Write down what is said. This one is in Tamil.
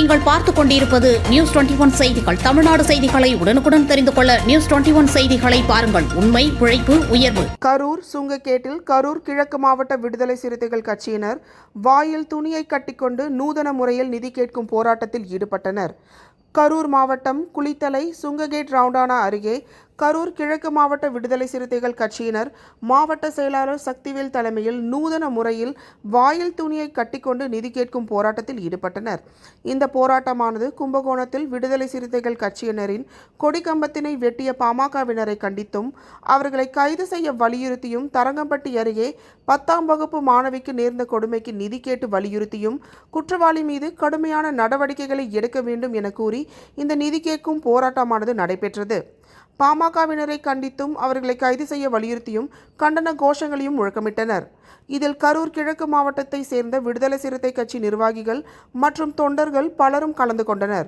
நீங்கள் பார்த்துக் கொண்டிருப்பது நியூஸ் 21 செய்திகள். தமிழ்நாடு செய்திகளை உடனுக்குடன் தெரிந்து கொள்ள நியூஸ் 21 செய்திகளை பாருங்கள். உண்மை, உழைப்பு, உயர்வு. கரூர் சுங்ககேட்டில் கரூர் கிழக்கு மாவட்ட விடுதலை சிறுத்தைகள் கட்சியினர் வாயில் துணியை கட்டிக்கொண்டு நூதன முறையில் நிதி கேட்கும் போராட்டத்தில் ஈடுபட்டனர். கரூர் மாவட்டம் குளித்தலை சுங்ககேட் ரவுண்டானா அருகே கரூர் கிழக்கு மாவட்ட விடுதலை சிறுத்தைகள் கட்சியினர் மாவட்ட செயலாளர் சக்திவேல் தலைமையில் நூதன முறையில் வாயில் துணியை கட்டிக்கொண்டு நிதி கேட்கும் போராட்டத்தில் ஈடுபட்டனர். இந்த போராட்டமானது கும்பகோணத்தில் விடுதலை சிறுத்தைகள் கட்சியினரின் கொடிக்கம்பத்தினை வெட்டிய பாமகவினரை கண்டித்தும் அவர்களை கைது செய்ய வலியுறுத்தியும் தரங்கம்பட்டி அருகே 10ஆம் வகுப்பு மாணவிக்கு நேர்ந்த கொடுமைக்கு நிதி கேட்டு வலியுறுத்தியும் குற்றவாளி மீது கடுமையான நடவடிக்கைகளை எடுக்க வேண்டும் என கூறி இந்த நிதி கேட்கும் போராட்டமானது நடைபெற்றது. பாமகவினரை கண்டித்தும் அவர்களை கைது செய்ய வலியுறுத்தியும் கண்டன கோஷங்களையும் முழக்கமிட்டனர். இதில் கரூர் கிழக்கு மாவட்டத்தை சேர்ந்த விடுதலை சிறுத்தை கட்சி நிர்வாகிகள் மற்றும் தொண்டர்கள் பலரும் கலந்து கொண்டனர்.